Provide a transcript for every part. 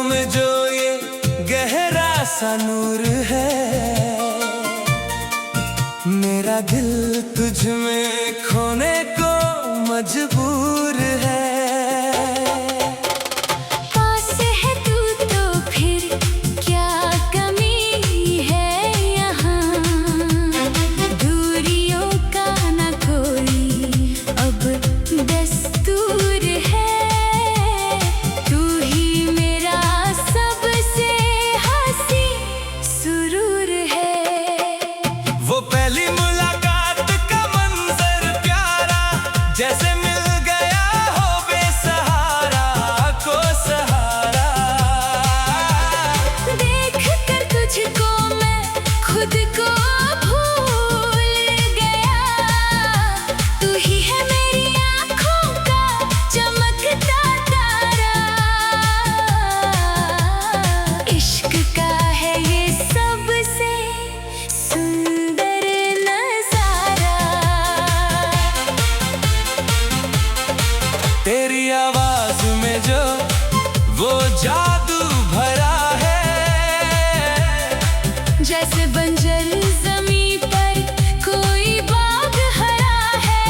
में जो ये गहरा सा नूर है, मेरा दिल तुझ में खोने को मजबूर है। पास है तू तो फिर क्या कमी है यहाँ, दूरियों का ना कोई अब दस्तूर है। तू ही मेरा सबसे हंसी सुरूर है। वो पहली मुलाकात का मंजर प्यारा, जैसे मिल गया हो बेसहारा को सहारा। देख कर तुझको मैं खुद को भूल गया, तू ही है मेरी आँखों का चमकता तारा। इश्क का है ये सबसे सुंदर नजारा। तेरी आवाज में जो वो जादू भरा है, जैसे बंजर ज़मीं पर कोई बाग हरा है।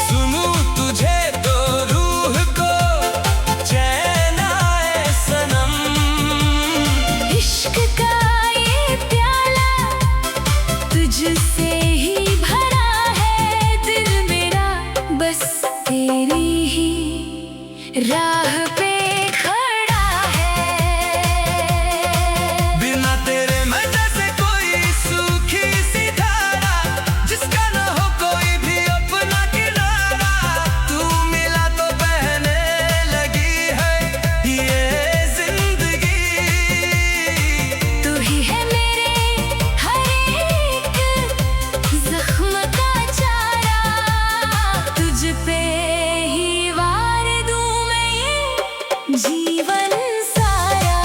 सुनूं तुझे तो रूह को चैन आए सनम। इश्क का ये प्याला तुझसे ही भरा है, दिल मेरा बस तेरी ही राह पे खड़ा है। बिना तेरे मैं जैसे कोई सूखी सी धारा, जिसका न हो कोई भी अपना किनारा। तू मिला तो बहने लगी है ये जिंदगी। तू ही है मेरे हर एक जख्म का चारा, तुझ पे ही वार दूं मैं ये जीवन सारा।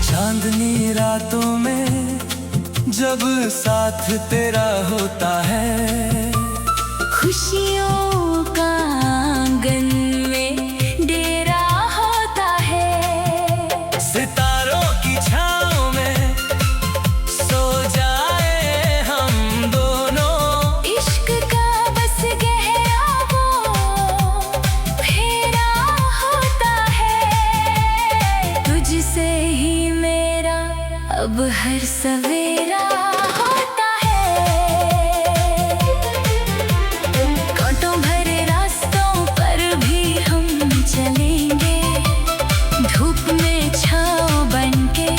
चांदनी रातों में जब साथ तेरा होता है, खुशियों का आंगन में डेरा होता है। सितारों की छाँव में सो जाए हम दोनों। इश्क का बस गहरा वो फेरा होता है, तुझसे ही मेरा अब हर सवेरा होता है। कांटों भरे रास्तों पर भी हम चलेंगे, धूप में छाँव बनके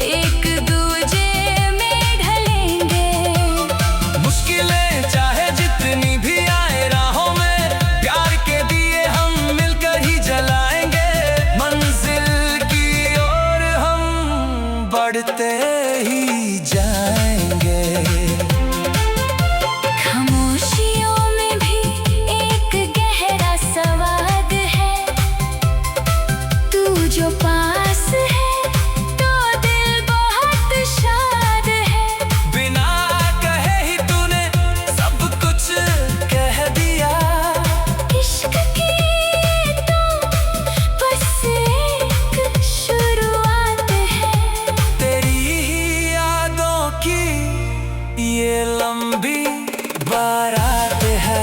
एक दूजे में ढलेंगे। मुश्किलें चाहे जितनी भी आए राहों में, प्यार के दिए हम मिलकर ही जलाएंगे। मंजिल की ओर हम बढ़ते ही जाएंगे। खामोशियों में भी एक गहरा सवाद है, तू जो पास है तो दिल बहुत शाद है। बिना कहे ही तूने सब कुछ कह दिया। इश्क की तो बस एक शुरुआत है, तेरी ही यादों की ये लंबी बारात है।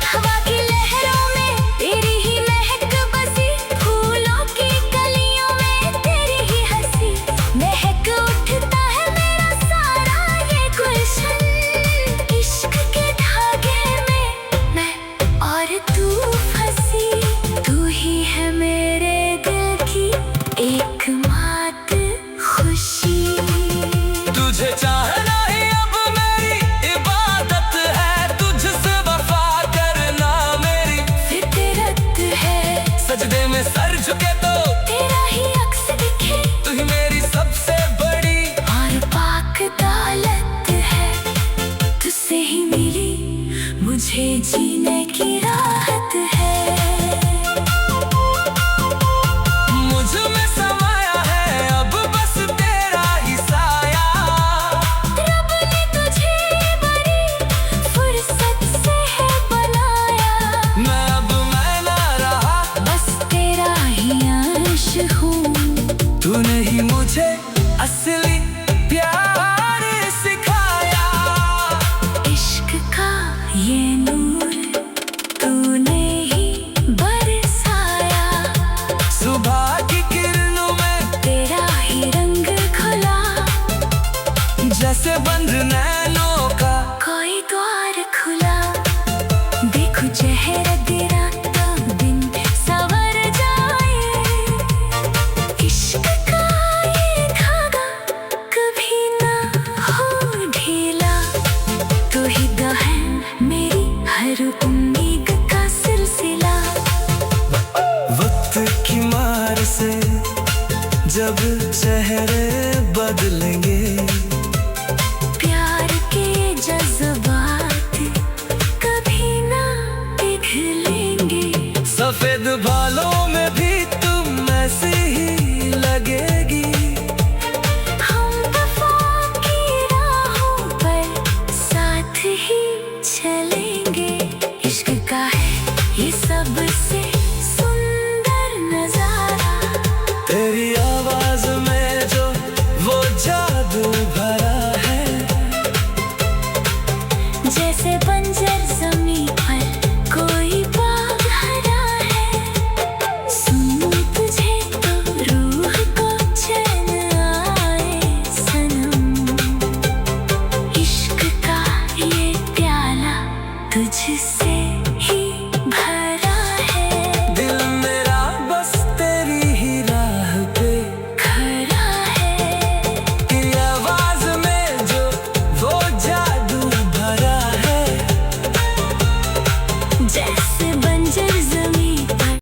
हवा की लहरों में तेरी ही महक बसी, फूलों की कलियों में तेरी ही हंसी। महक उठता है मेरा सारा ये गुलशन, इश्क के धागे में मैं और तू फंसी। तू ही है मेरे दिल की एकमात्र खुशी। तुझे चाहना ही अब मेरी इबादत है, तुझसे वफा करना मेरी फितरत है। सजदे में सर झुके तो तेरा ही अक्स दिखे, तू ही मेरी सबसे बड़ी और पाक दौलत है। तुझसे ही मिली मुझे जीने की राहत है। वक्त की मार से जब चेहरे बदलेंगे, प्यार के जज्बात कभी ना पिघलेंगे। सफेद बालों में भी तुम ऐसे ही लगेगी। हम वफा की राहों पर साथ ही चलेंगे। इश्क का है ये सबसे सुंदर नजारा, तेरी आवाज में जो वो जादू भरा है, जैसे बंजर ज़मीं पर कोई बाग हरा है। सुन तुझे तो रूह को चैन आए सनम, इश्क का ये प्याला तुझसे ही भरा है। दिल मेरा बस तेरी ही राह पे खरा है, तेरी आवाज में जो वो जादू भरा है, जैसे बंजर ज़मीं पर।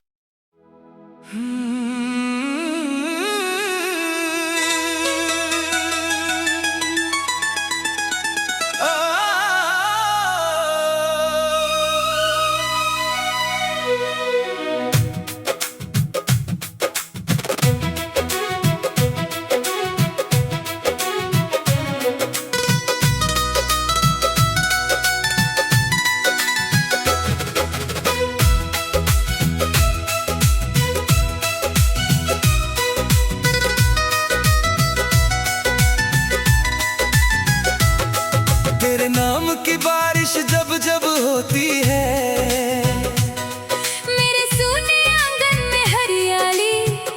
तेरे नाम की बारिश जब जब होती है, मेरे सूने आंगन में हरियाली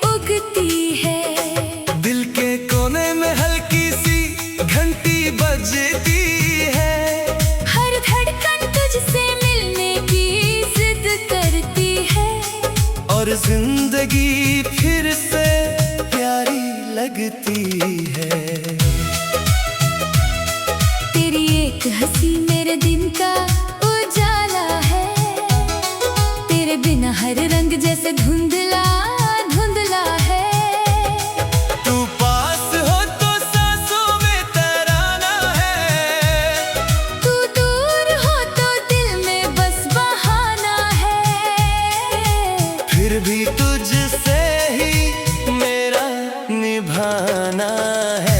उगती है। दिल के कोने में हल्की सी घंटी बजती है, हर धड़कन तुझसे मिलने की जिद करती है। और जिंदगी फिर से प्यारी लगती है। तेरी एक हंसी मेरे दिन का उजाला है, तेरे बिना हर रंग जैसे धुंधला धुंधला है। तू पास हो तो सांसों में तराना है, तू दूर हो तो दिल में बस बहाना है। फिर भी तुझसे ही मेरा निभाना है।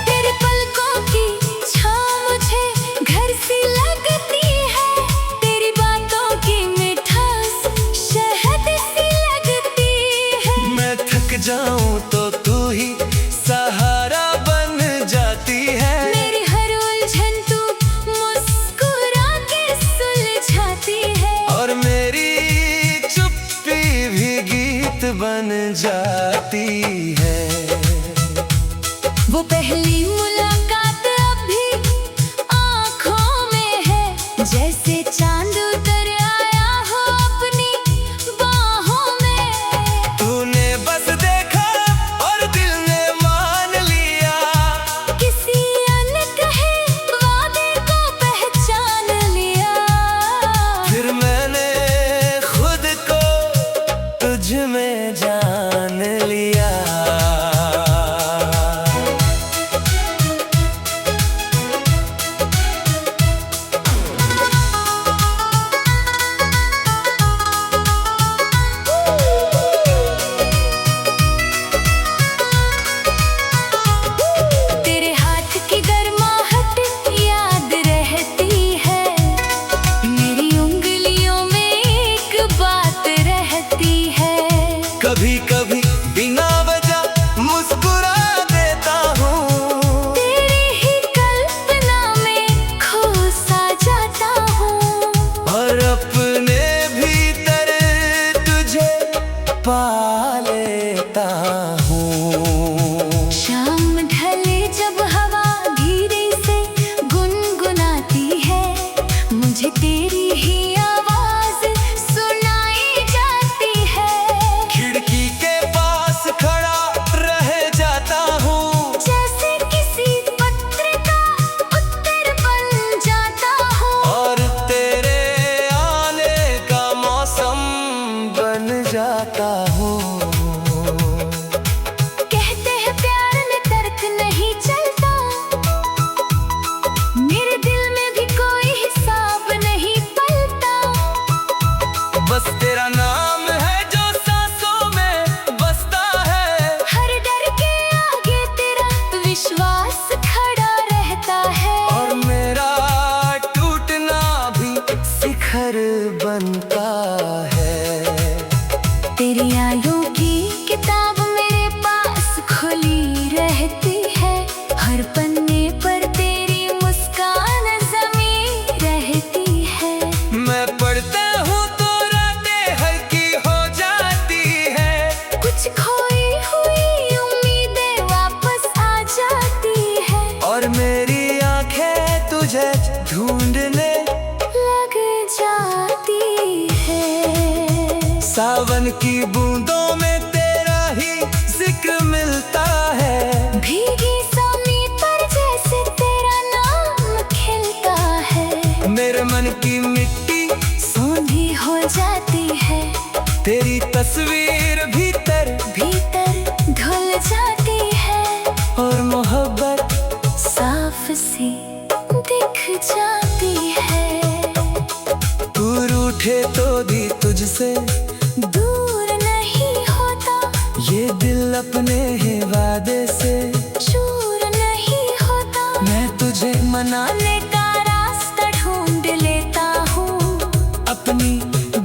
तेरे पलकों की छाँव मुझे घर सी लगती है, तेरी बातों की मिठास शहद सी लगती है। मैं थक जाऊं तो तू ही सहारा बन जाती है, मेरी हर उलझन तू मुस्कुरा के सुलझाती है। और मेरी चुप्पी भी गीत बन जाती है। वो पहली मुलाकात अभी आँखों में है, जैसे चांद उतर आया हो अपनी बाहों में। तूने बस देखा और दिल ने मान लिया, किसी अनकहे वादे को पहचान लिया। फिर मैंने खुद को तुझ में जान लिया। की बूंदों में तेरा ही जिक्र मिलता है। भीगी ज़मीं पर जैसे तेरा नाम खिलता है। मेरे मन की मिट्टी सोंधी हो जाती है। तेरी तस्वीर भीतर भीतर घुल जाती है। और मोहब्बत साफ सी दिख जाती है। तू रूठे तो भी तुझसे दूर नहीं होता। ये दिल अपने ही वादे से चूर नहीं होता। मैं तुझे मनाने का रास्ता ढूंढ लेता हूँ। अपनी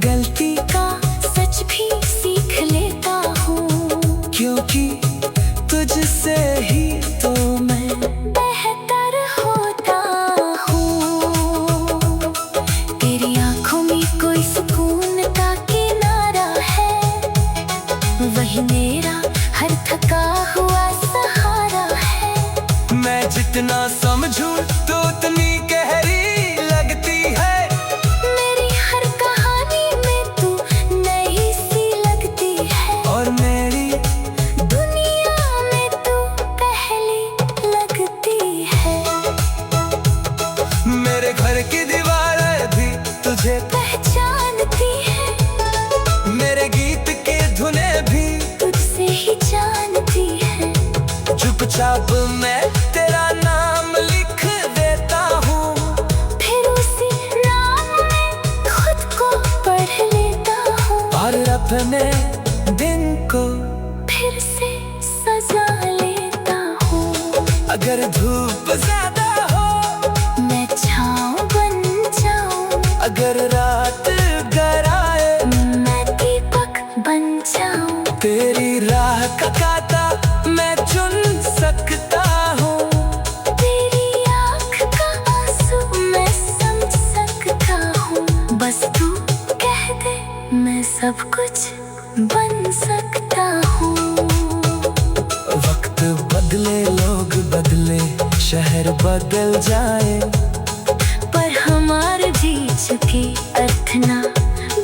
गलती का सच भी सीख लेता हूँ। क्योंकि तुझसे ही तो मैं बेहतर होता हूँ। तेरी आंखों में कोई सुकून का किनारा है। वही मेरा हर थका हुआ सहारा है। मैं जितना समझूं तो उतनी गहरी लगती है। मेरी हर कहानी में तू नई सी लगती है। और मेरी दुनिया में तू पहली लगती है। मेरे घर की दीवारें भी तुझे पहचानती है। मेरे गीत के धुनें भी तुझसे ही जानती है। चुपचाप मैं तेरा नाम लिख देता हूँ। फिर उसी नाम में खुद को पढ़ लेता हूँ। और अपने दिन को फिर से सजा लेता हूँ। अगर धूप ज्यादा हो मैं छाँव बन जाऊँ। अगर रात गहराए मैं दीपक बन जाऊँ। तेरी राह का कांटा मैं चुन सकता हूँ। तेरी आँख का आंसू मैं समझ सकता हूँ। बस तू कह दे मैं सब कुछ बन सकता हूँ। वक्त बदले लोग बदले शहर बदल जाए पर हमारे जी चुके अर्थ ना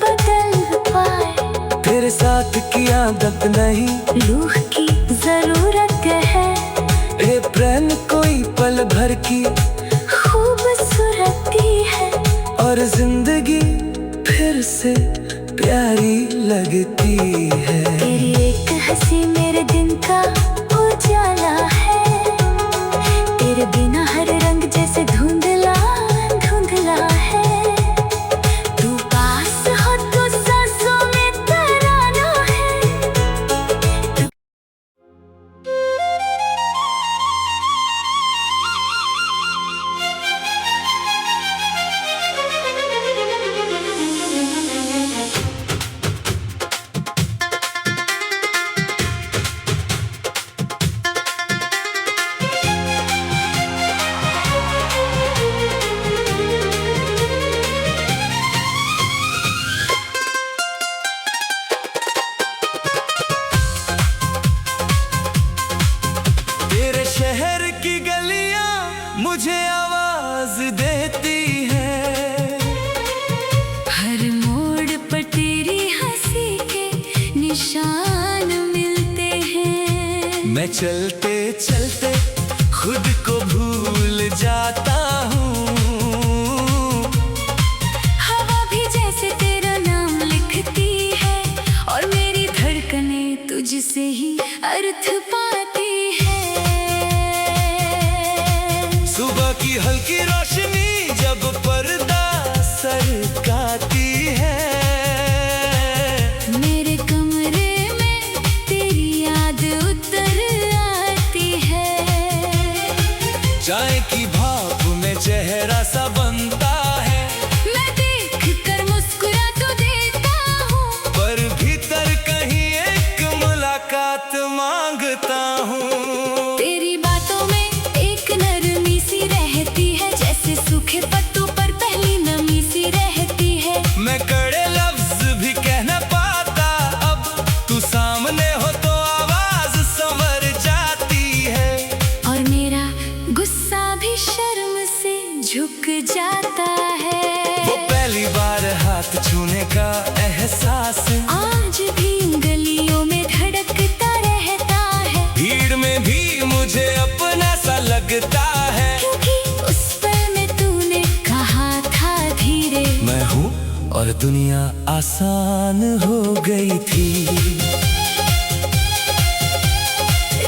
बदल पाए। तेरे साथ की आदत नहीं रूह की जरूरत है। ये प्रेम कोई पल भर की खूबसूरती है। और जिंदगी फिर से प्यारी लगती है। तेरी एक हंसी मेरे दिन का उजाला है। तेरे बिना हर रंग जैसे धुंधला धुंधला है। तू पास हो तो सांसों में तराना है। तेरे शहर की गलियां मुझे आवाज देती है। हर मोड़ पर तेरी हंसी के निशान मिलते हैं। मैं चलते चलते खुद को भूल जाता हूँ। हवा भी जैसे तेरा नाम लिखती है। और मेरी धड़कनें तुझसे ही अर्थ पाती है। सुबह की हल्की रोशनी जब पर्दा सरकाती है। मेरे कमरे में तेरी याद उतर आती है। चाय की भाप में चेहरा सा बनता है। मैं देख कर मुस्कुरा तो देता हूँ। पर भीतर कहीं एक मुलाकात मांगता हूँ। तेरी बातों में एक नरमी सी रहती है। जैसे सूखे पत्तों पर पहली नमी सी रहती है। मैं कड़े लफ्ज भी कह न पाता। अब तू सामने हो तो आवाज संवर जाती है। और मेरा गुस्सा भी शर्म से झुक जाता है। वो पहली बार हाथ छूने का एहसास आज भी मुझे अपना सा लगता है, क्योंकि उस पल में तूने कहा था धीरे, मैं हूँ और दुनिया आसान हो गई थी।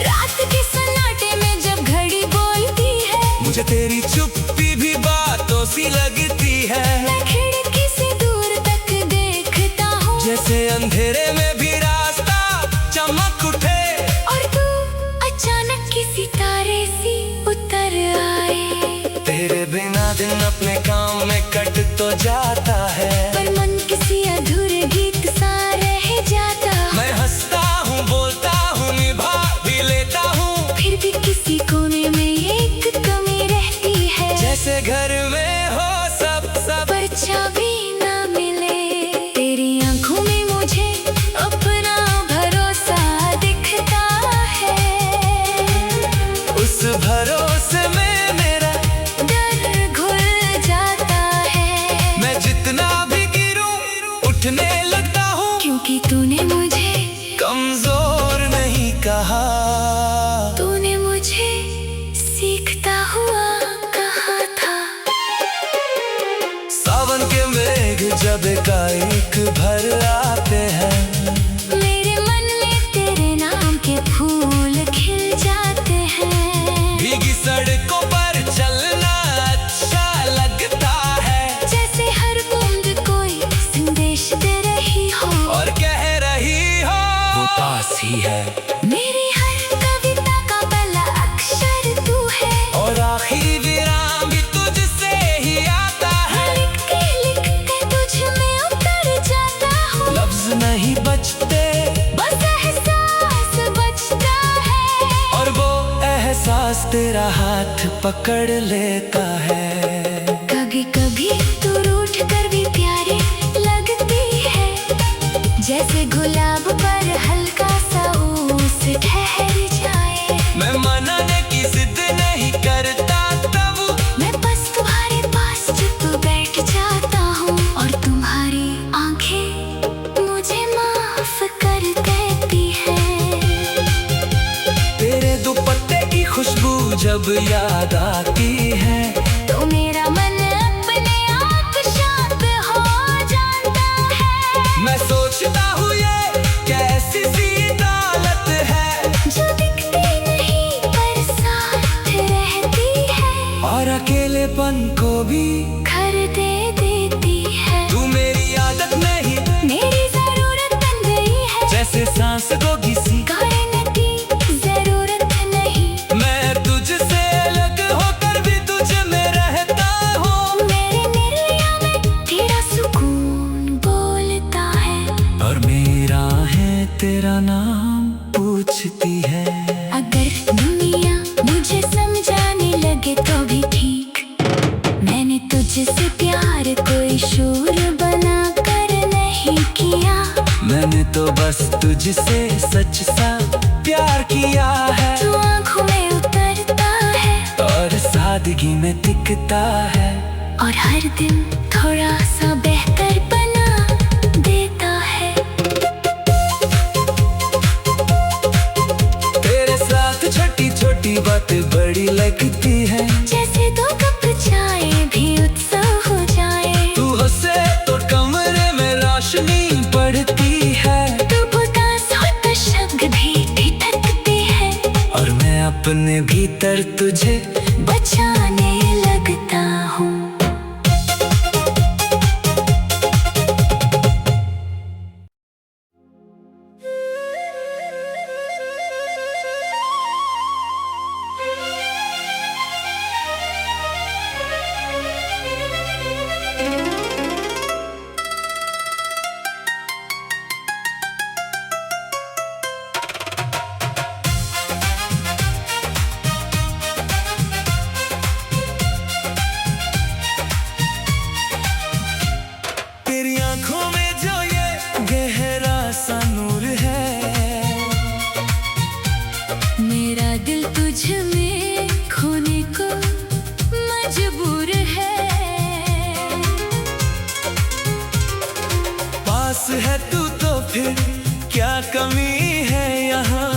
रात के सन्नाटे में जब घड़ी बोलती है, मुझे तेरी चुप्पी भी बातों सी लगती है। मैं खिड़की से दूर तक देखता हूँ, जैसे अंधेरे में भी रास्ता चमक उठे, और तू अचानक किसी तारे सी उतर आए। तेरे बिना दिन अपने काम में कट तो जाता है, पर मन किसी अधूरे गीत सा रह जाता। मैं हंसता हूँ, बोलता हूँ, निभा भी लेता हूँ, फिर भी किसी कोने में एक कमी रहती है, जैसे घर में हो सब पर चाबी ना मिले। तेरी आंखों में मुझे अपना भरोसा दिखता है, उस भरोसे में मेरा डर घुल जाता है। मैं जितना भी गिरूं उठने लगता हूँ, क्योंकि तूने मुझे कमजोर नहीं कहा। तूने मुझे सीखता हुआ कहा था। सावन के मेघ जब एकाएक भर आते हैं, मेरे मन में तेरे नाम के फूल खिल जाते हैं। भीगी सड़कों पर चलना अच्छा लगता है, जैसे हर बूंद कोई संदेश दे रही हो, और कह रही हो वो पास ही है। मेरी हर कविता का पहला अक्षर तू है, और आखिरी विराम भी तुझसे ही आता है। लिखते तुझ में उतर जाता हूँ, लफ्ज नहीं बचते, बस एहसास बचता है, और वो एहसास तेरा हाथ पकड़ लेता है। कभी कभी तू रूठ कर भी प्यारी लगती है, जैसे गुलाब पर हल्का सा ओस ठहर जाए। मैं मनाने की जिद नहीं करता तब, मैं बस तुम्हारे पास चुप बैठ जाता हूँ, और तुम्हारी आंखें मुझे माफ कर देती है। तेरे दुपट्टे की खुशबू जब याद आती है, तो मेरा मन अपने आप शांत हो जाता है। मैं सोचता हूँ ये कैसी सी दौलत है, जो दिखती नहीं पर साथ रहती है, और अकेलेपन को भी घर दे देती है। तू मेरी आदत नहीं, मेरी जरूरत बन गई है, जैसे सांस को किसी कहने की जरूरत नहीं। मैं तुझसे अलग होकर भी तुझ में रहता हूँ, मेरे निर्लिया में तेरा सुकून बोलता है, और मेरा है तेरा नाम पूछती है। अगर दुनिया मुझे समझाने लगे तो भी ठीक, मैंने तुझसे प्यार कोई शोर बना कर नहीं किया। मैंने तो बस तुझसे सच सा प्यार किया है, तू आंखों में उतरता है, और सादगी में दिखता है, और हर दिन थोड़ा सा बेहतर बना देता है। तेरे साथ छोटी छोटी बातें बड़ी लगती है, जैसे दो कप चाय भी उत्सव हो जाए। तू हंसे तो कमरे में रोशनी बढ़ती है, तू उदास हो तो शब्द भी ठिठकते हैं, और मैं अपने भीतर तुझे बचाने लगता हूँ। है तू तो फिर क्या कमी है यहाँ।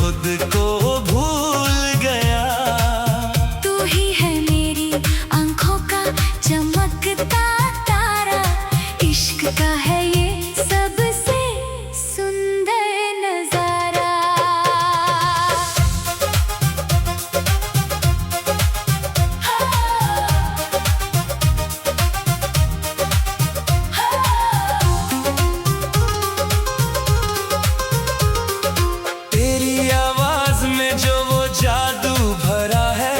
खुद को भूल गया। तू ही है मेरी आंखों का चमकता तारा, इश्क का है ये सबसे सुंदर नजारा। तेरी आवाज में जो वो जादू भरा है,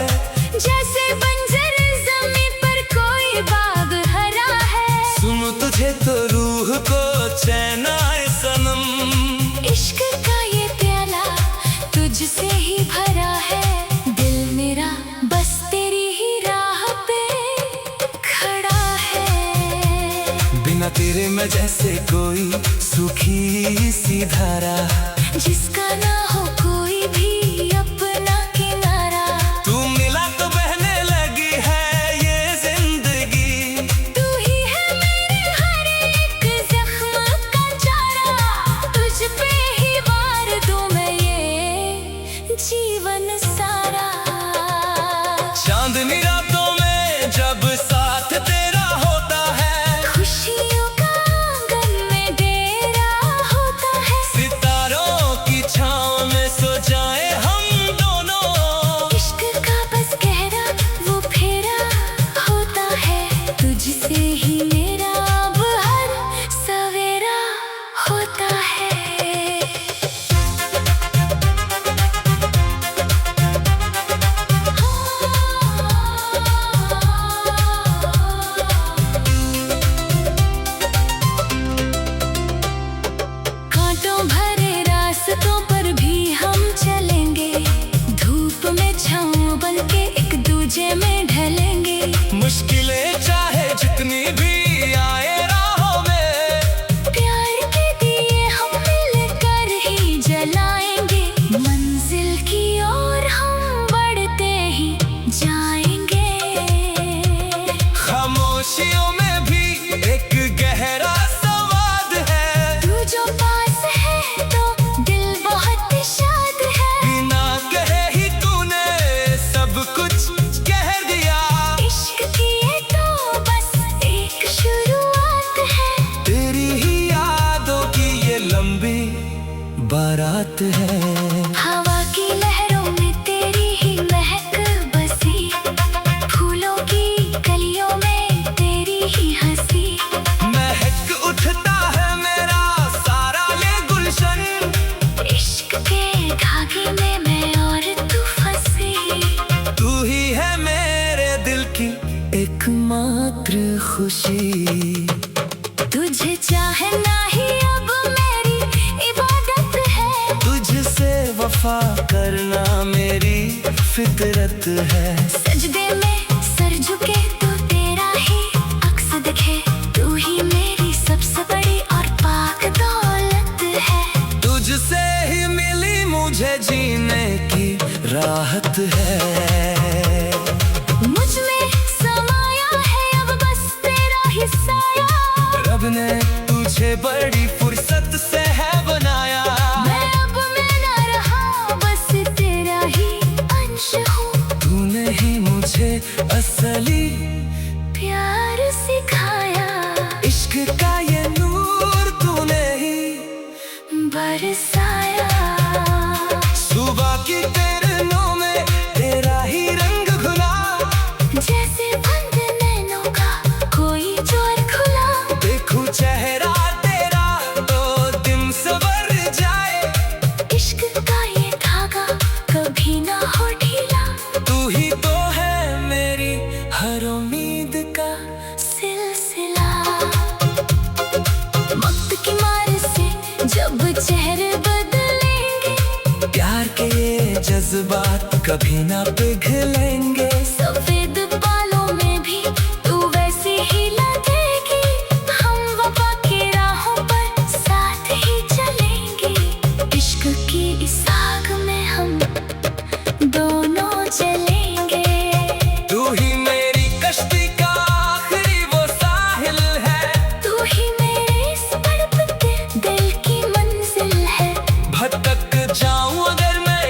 जैसे बंजर ज़मीं पर कोई बाग हरा है। सुनो तुझे तो रूह को चैन आए सनम। इश्क का ये प्याला तुझसे ही भरा है, दिल मेरा बस तेरी ही राह पे खड़ा है। बिना तेरे मैं जैसे कोई सूखी सी धारा, जिसका ना हो कोई भी अपना किनारा। तू मिला तो बहने लगी है ये जिंदगी। तू ही है मेरे हर एक जख्म का चारा, तुझ पे ही वार दूं मैं ये जीवन सारा। चांदनी रातों में जब साथ तेरा होता है, खुशियों का आंगन में डेरा होता है। सितारों की छांव में सो जाए हम दोनों। इश्क का बस गहरा वो फेरा होता है, तुझसे ही मेरा अब हर सवेरा होता है। कांटों भरे रास्तों पर भी हम चलेंगे, धूप में छाँव बनके एक दूजे में ढलेंगे। मुश्किलें चाहे जितनी भी आए राहों में, प्यार के दिए हम मिलकर ही जलाएंगे, मंजिल की ओर हम बढ़ते ही जाएंगे। खामोशियों में भी एक गहरा संवाद है। तू जो पास है तो दिल बहुत शाद है। बिना कहे ही तूने सब कुछ कह दिया। इश्क की ये तो बस एक शुरुआत है, तेरी ही यादों की ये लंबी बारात है। हवा की लहरों में तेरी ही महक बसी, फूलों की कलियों में तेरी ही हंसी। महक उठता है मेरा सारा ये गुलशन, इश्क के धागे में मैं और तू फंसी। तू ही है मेरे दिल की एकमात्र खुशी। तुझे चाहना ही अब मेरी इबादत है, तुझसे वफा करना मेरी फितरत है। सजदे में सर झुके तो तेरा ही अक्स दिखे। तू ही मेरी सबसे बड़ी और पाक दौलत है, तुझसे ही मिली मुझे जीने की राहत है। मुझ में समाया है अब बस तेरा ही साया। रब ने तुझे बड़ी फुर्सत से है बनाया। मैं अब मैं ना रहा, बस तेरा ही अंश हूँ। तूने ही मुझे असली प्यार सिखाया, इश्क का ये नूर तूने ही बरसाया। सुबह की किरणों में तेरा ही रंग घुला। जैसे बंद नैनों का कोई जोर खुला। देखूं चेहरा तेरा तो दिन सवर जाए। इश्क का ये धागा कभी ना हो ढीला। तू ही तो है मेरी हर उम्मीद का सिलसिला। वक्त की मार से जब चेहरे बदलेंगे, प्यार के ये जज्बात कभी ना पिघलेंगे। सफेद बालों में भी तू वैसी ही लगेगी। हम वफा की राहों पर साथ ही चलेंगे, इश्क की इस आग में हम दोनों चलेंगे। तू ही मेरी कश्ती का आखिरी वो साहिल है। तू ही मेरे इस तड़पते दिल की मंजिल है। भटक जाऊं अगर मैं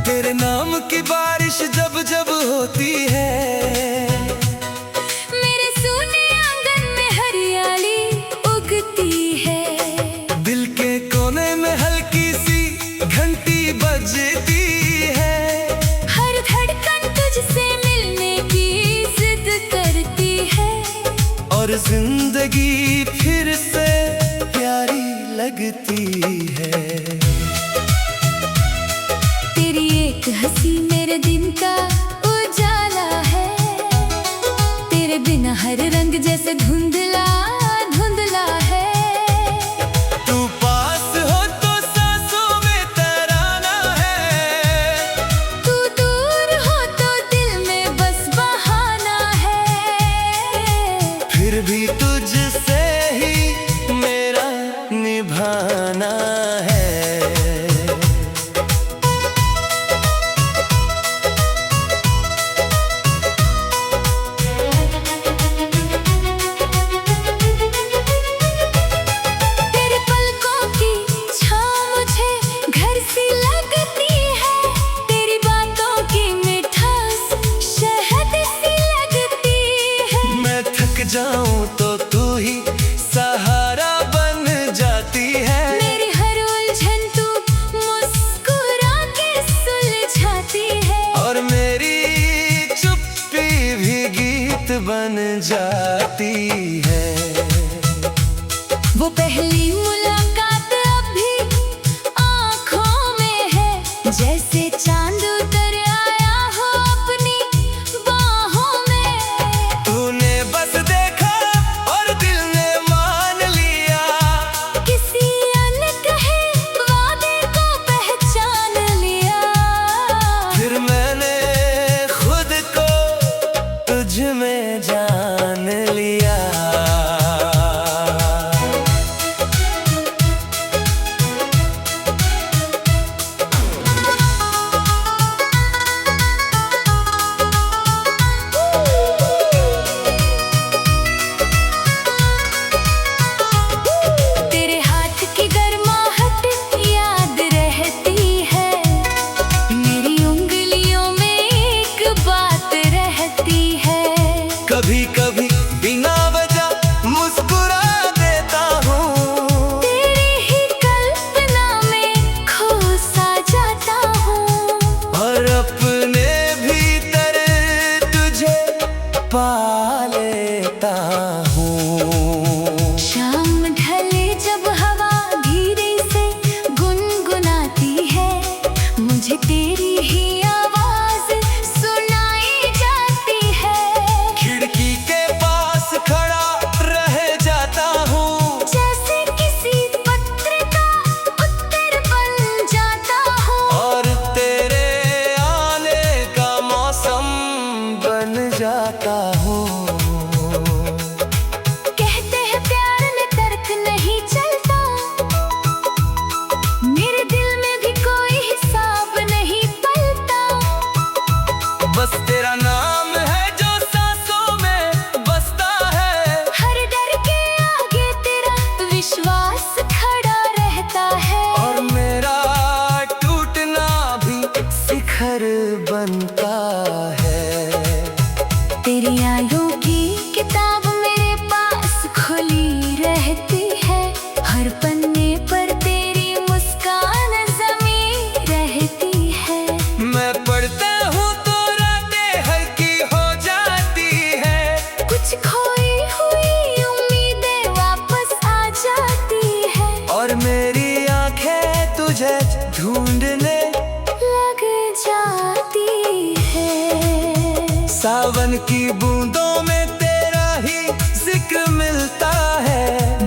तेरे नाम की बारिश जब जब होती है, मेरे सूने आंगन में हरियाली उगती है। दिल के कोने में हल्की सी घंटी बजती है। हर धड़कन तुझसे मिलने की जिद करती है। और जिंदगी फिर से प्यारी लगती है। तेरी एक हंसी मेरे दिन का उजाला है। तेरे बिना हर रंग जैसे धुंधला धुंधला है। तू पास हो तो सांसों में तराना है। तू दूर हो तो दिल में बस बहाना है। फिर भी तुझसे ही मेरा निभाना है। तेरे पलकों की छाँव मुझे घर सी लगती है। तेरी बातों की मिठास शहद सी लगती है। मैं थक जाऊं तो तू ही सहारा बन जाती है। मेरी हर उलझन तू मुस्कुरा के सुलझाती है। और मेरी चुप्पी भी गीत बन जाती है। वो पहली मुलाकात अभी आँखों में है। जैसे चांद उतर आया हो अपनी बाहों में। तूने बस देखा और दिल ने मान लिया। किसी अनकहे वादे को पहचान लिया। फिर मैंने खुद को तुझ में जान लिया। तेरे हाथ की गर्माहट याद रहती है। मेरी उंगलियों में एक बात रहती है। कभी कभी बिना वजह मुस्कुरा देता हूँ। तेरी ही कल्पना में खो सा जाता हूँ। और अपने भीतर तुझे पा लेता हूँ। शाम ढले जब हवा धीरे से गुनगुनाती है। मुझे तेरी ही आवाज सुनाई जाती है। खिड़की के पास खड़ा रह जाता हूँ। जैसे किसी पत्र का उत्तर बन जाता हूँ। और तेरे आने का मौसम बन जाता हूँ। कहते हैं प्यार में तर्क नहीं चलता। मेरे दिल में भी कोई हिसाब नहीं पलता। बस तेरा नाम है जो सांसों में बसता है। हर डर के आगे तेरा विश्वास खड़ा रहता है। और मेरा टूटना भी शिखर बनता है। तेरी यादों की किताब मेरे पास खुली रहती है। हर पन्ने पर तेरी मुस्कान जमी रहती है। मैं पढ़ता हूँ तो रातें हल्की हो जाती है। कुछ खोई हुई उम्मीदें वापस आ जाती है। और मेरी आंखें तुझे ढूंढने लग जाती है। सावन की बूंदों में तेरा ही जिक्र मिलता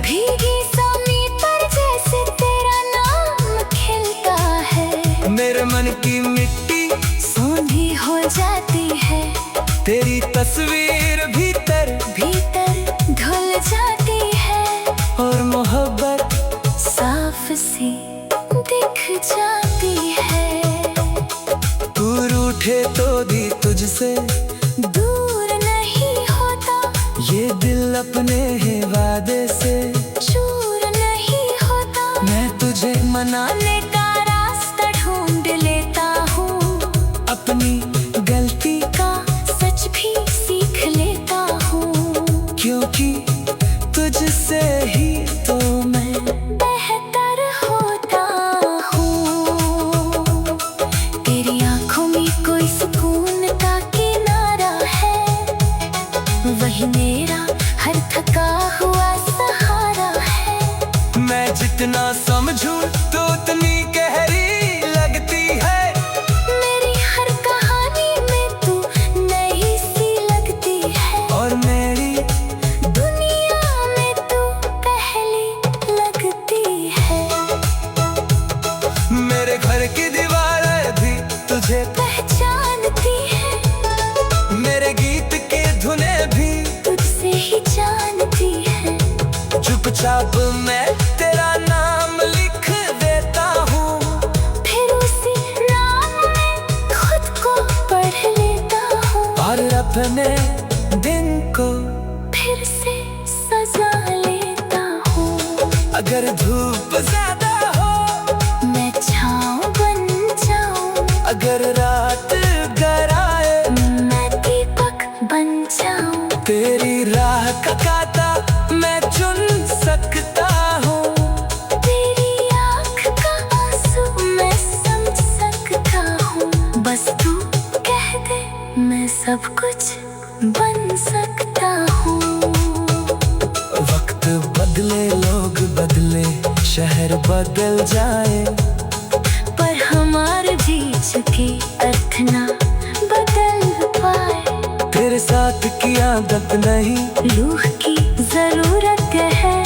भीगी सामी पर जैसे तेरा नाम खिलता है। मेरे मन की मिट्टी सोंधी हो जाती है, तेरी तस्वीर भीतर भीतर घुल जाती है, और मोहब्बत साफ सी दिख जाती है। तू रूठे तो भी तुझसे दूर नहीं होता, ये दिल अपने है वादे से चूर नहीं होता। मैं तुझे मनाने का रास्ता ढूंढ लेता हूँ, अपनी गलती का सच भी सीख लेता हूँ, क्योंकि तुझसे ही तो मैं बेहतर होता हूँ। तेरी आंखों में कोई सुकून का किनारा है, वही मेरा हर थका हुआ सहारा है। मैं जितना समझूं तो उतनी गहरी लगती है। मेरी हर कहानी में तू नई सी लगती है, और मेरी दुनिया में तू पहली लगती है। मेरे घर की दीवारें भी तुझे पहचानती है, मेरे गीत की धुनें भी तुझसे ही जानती है। चुपचाप मैं तेरा नाम लिख देता हूँ, फिर उसी नाम में खुद को पढ़ लेता हूँ, और अपने दिन को फिर से सजा लेता हूँ। अगर धूप ज्यादा हो, मैं छाँव बन जाऊँ, अगर रात गहराए, मैं दीपक बन जाऊँ। तेरी राह का कांटा मैं चुन सकता हूँ, तेरी आँख का आंसू मैं समझ सकता हूँ। बस तू कह दे, मैं सब कुछ बन सकता हूँ। वक्त बदले, लोग बदले, शहर बदल जाए, पर हमारे जी चुके अर्थ ना बदल पाए। तेरे साथ की आदत नहीं, रूह की जरूरत है,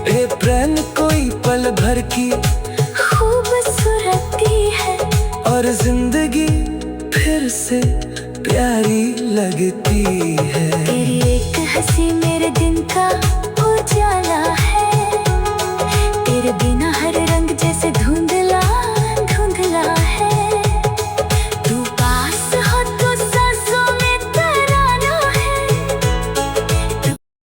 ये प्रेम कोई पल भर की खूबसूरती है, और जिंदगी फिर से प्यारी लगती है।